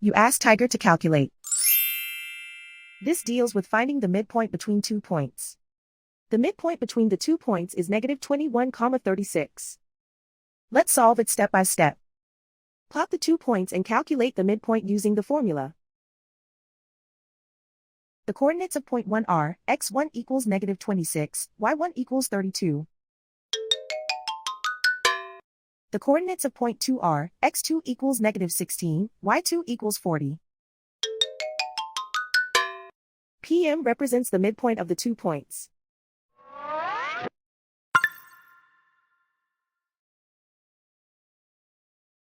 You ask Tiger to calculate. This deals with finding the midpoint between 2 points. The midpoint between the 2 points is negative 21,36. Let's solve it step by step. Plot the 2 points and calculate the midpoint using the formula. The coordinates of point 1 are, x1 equals negative 26, y1 equals 32. The coordinates of point 2 are, x2 equals negative 16, y2 equals 40. PM represents the midpoint of the 2 points.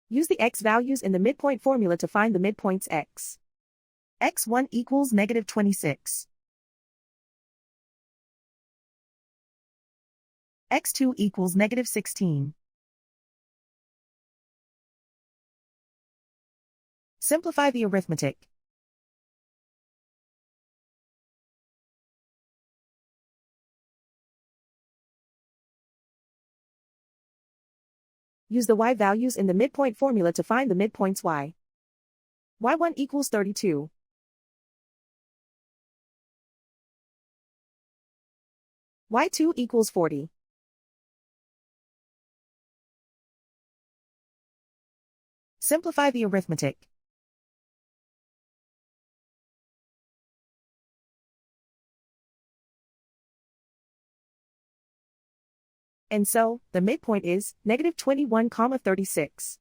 Use the x values in the midpoint formula to find the midpoints x. x1 equals negative 26. x2 equals negative 16. Simplify the arithmetic. Use the y values in the midpoint formula to find the midpoints y. y1 equals 32. y2 equals 40. Simplify the arithmetic. And so, the midpoint is negative 21,36.